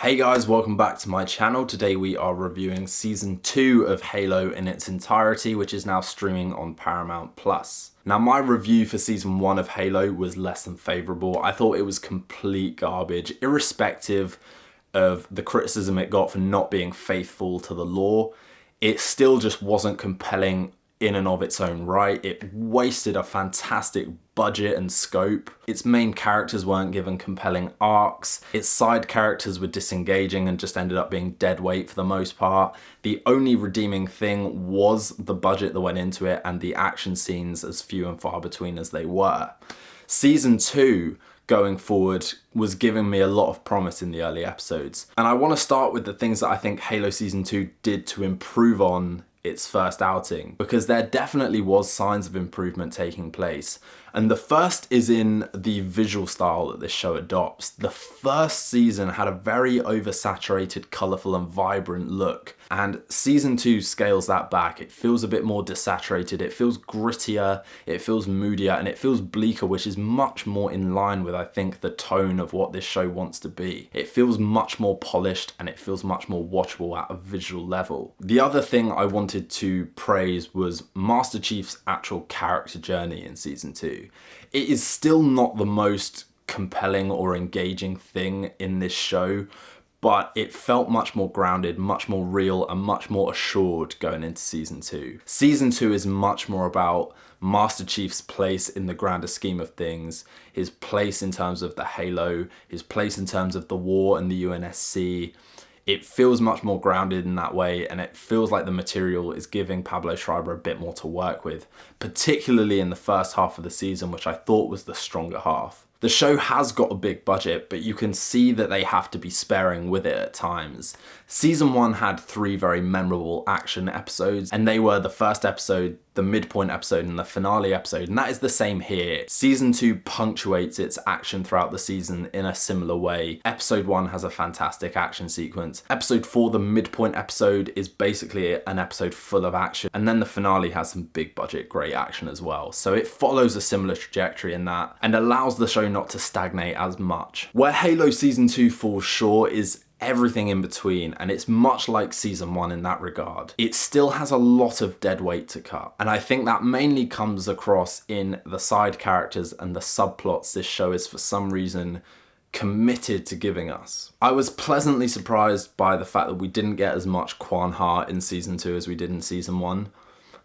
Hey guys, welcome back to my channel. Today we are reviewing Season 2 of Halo in its entirety, which is now streaming on Paramount+. Now my review for Season 1 of Halo was less than favourable. I thought it was complete garbage, irrespective of the criticism it got for not being faithful to the lore. It still just wasn't compelling in and of its own right. It wasted a fantastic budget and scope. Its main characters weren't given compelling arcs. Its side characters were disengaging and just ended up being dead weight for the most part. The only redeeming thing was the budget that went into it and the action scenes, as few and far between as they were. Season 2 going forward was giving me a lot of promise in the early episodes. And I want to start with the things that I think Halo Season 2 did to improve on its first outing, because there definitely was signs of improvement taking place. And the first is in the visual style that this show adopts. The first season had a very oversaturated, colourful and vibrant look, and Season 2 scales that back. It feels a bit more desaturated, it feels grittier, it feels moodier, and it feels bleaker, which is much more in line with, I think, the tone of what this show wants to be. It feels much more polished and it feels much more watchable at a visual level. The other thing I wanted to praise was Master Chief's actual character journey in Season 2. It is still not the most compelling or engaging thing in this show, but it felt much more grounded, much more real, and much more assured going into Season 2. Season 2 is much more about Master Chief's place in the grander scheme of things, his place in terms of the Halo, his place in terms of the war and the UNSC. It feels much more grounded in that way, and it feels like the material is giving Pablo Schreiber a bit more to work with, particularly in the first half of the season, which I thought was the stronger half. The show has got a big budget, but you can see that they have to be sparing with it at times. Season 1 had 3 very memorable action episodes, and they were the first episode, the midpoint episode, and the finale episode, and that is the same here. Season 2 punctuates its action throughout the season in a similar way. Episode 1 has a fantastic action sequence. Episode 4, the midpoint episode, is basically an episode full of action, and then the finale has some big budget great action as well. So it follows a similar trajectory in that, and allows the show not to stagnate as much. Where Halo Season 2 falls short is everything in between, and it's much like Season 1 in that regard. It still has a lot of dead weight to cut, and I think that mainly comes across in the side characters and the subplots this show is for some reason committed to giving us. I was pleasantly surprised by the fact that we didn't get as much Quan Ha in Season 2 as we did in Season 1.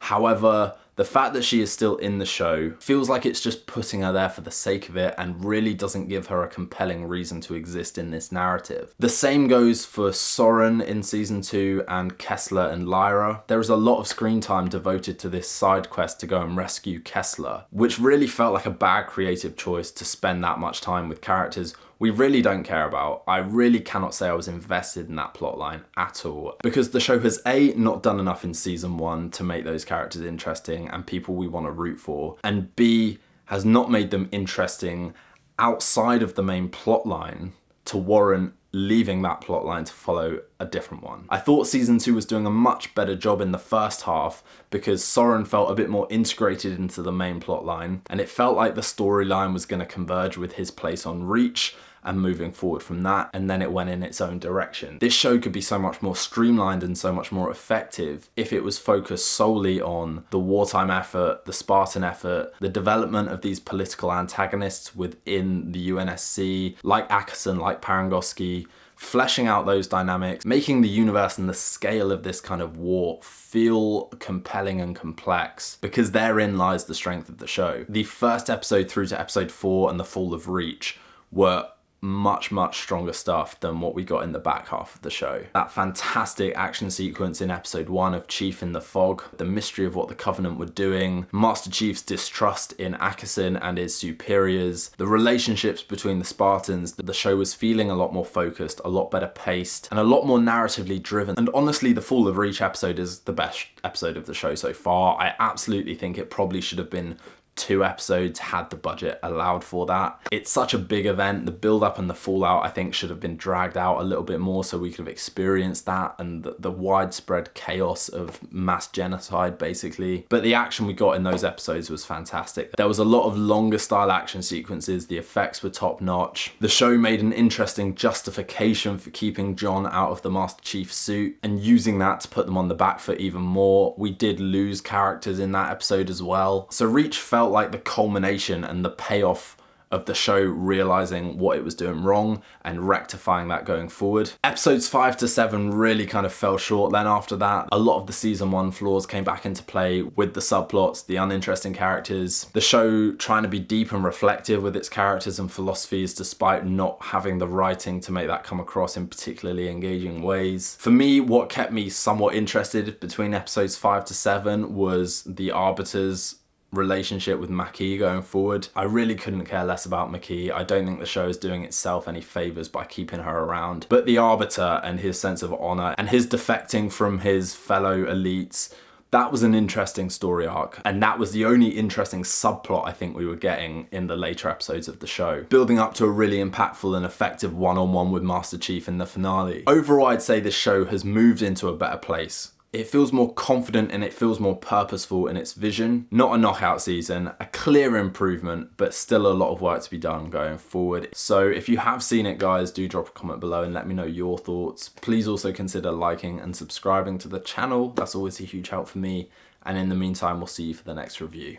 However, the fact that she is still in the show feels like it's just putting her there for the sake of it and really doesn't give her a compelling reason to exist in this narrative. The same goes for Soren in Season 2 and Kessler and Lyra. There is a lot of screen time devoted to this side quest to go and rescue Kessler, which really felt like a bad creative choice to spend that much time with characters we really don't care about. I really cannot say I was invested in that plotline at all, because the show has A, not done enough in Season 1 to make those characters interesting and people we want to root for, and B, has not made them interesting outside of the main plotline to warrant leaving that plotline to follow a different one. I thought Season 2 was doing a much better job in the first half because Soren felt a bit more integrated into the main plotline, and it felt like the storyline was going to converge with his place on Reach and moving forward from that, and then it went in its own direction. This show could be so much more streamlined and so much more effective if it was focused solely on the wartime effort, the Spartan effort, the development of these political antagonists within the UNSC, like Ackerson, like Parangoski, fleshing out those dynamics, making the universe and the scale of this kind of war feel compelling and complex, because therein lies the strength of the show. The first episode through to episode 4 and the fall of Reach were much stronger stuff than what we got in the back half of the show. That fantastic action sequence in episode 1 of Chief in the fog, the mystery of what the Covenant were doing, Master Chief's distrust in Ackerson and his superiors, the relationships between the Spartans. The show was feeling a lot more focused, a lot better paced, and a lot more narratively driven. And honestly, the Fall of Reach episode is the best episode of the show so far. I absolutely think it probably should have been 2 episodes had the budget allowed for that. It's such a big event. The build up and the fallout, I think, should have been dragged out a little bit more so we could have experienced that and the widespread chaos of mass genocide, basically. But the action we got in those episodes was fantastic. There was a lot of longer style action sequences. The effects were top notch. The show made an interesting justification for keeping John out of the Master Chief suit and using that to put them on the back foot even more. We did lose characters in that episode as well. So Reach felt like the culmination and the payoff of the show realizing what it was doing wrong and rectifying that going forward. Episodes 5 to 7 really kind of fell short then after that. A lot of the season 1 flaws came back into play with the subplots, the uninteresting characters, the show trying to be deep and reflective with its characters and philosophies despite not having the writing to make that come across in particularly engaging ways. For me, what kept me somewhat interested between episodes 5 to 7 was the Arbiter's relationship with Makee going forward. I really couldn't care less about Makee. I don't think the show is doing itself any favors by keeping her around. But the Arbiter and his sense of honor and his defecting from his fellow elites, that was an interesting story arc. And that was the only interesting subplot I think we were getting in the later episodes of the show, building up to a really impactful and effective one-on-one with Master Chief in the finale. Overall, I'd say this show has moved into a better place. It feels more confident and it feels more purposeful in its vision. Not a knockout season, a clear improvement, but still a lot of work to be done going forward. So if you have seen it, guys, do drop a comment below and let me know your thoughts. Please also consider liking and subscribing to the channel. That's always a huge help for me. And in the meantime, we'll see you for the next review.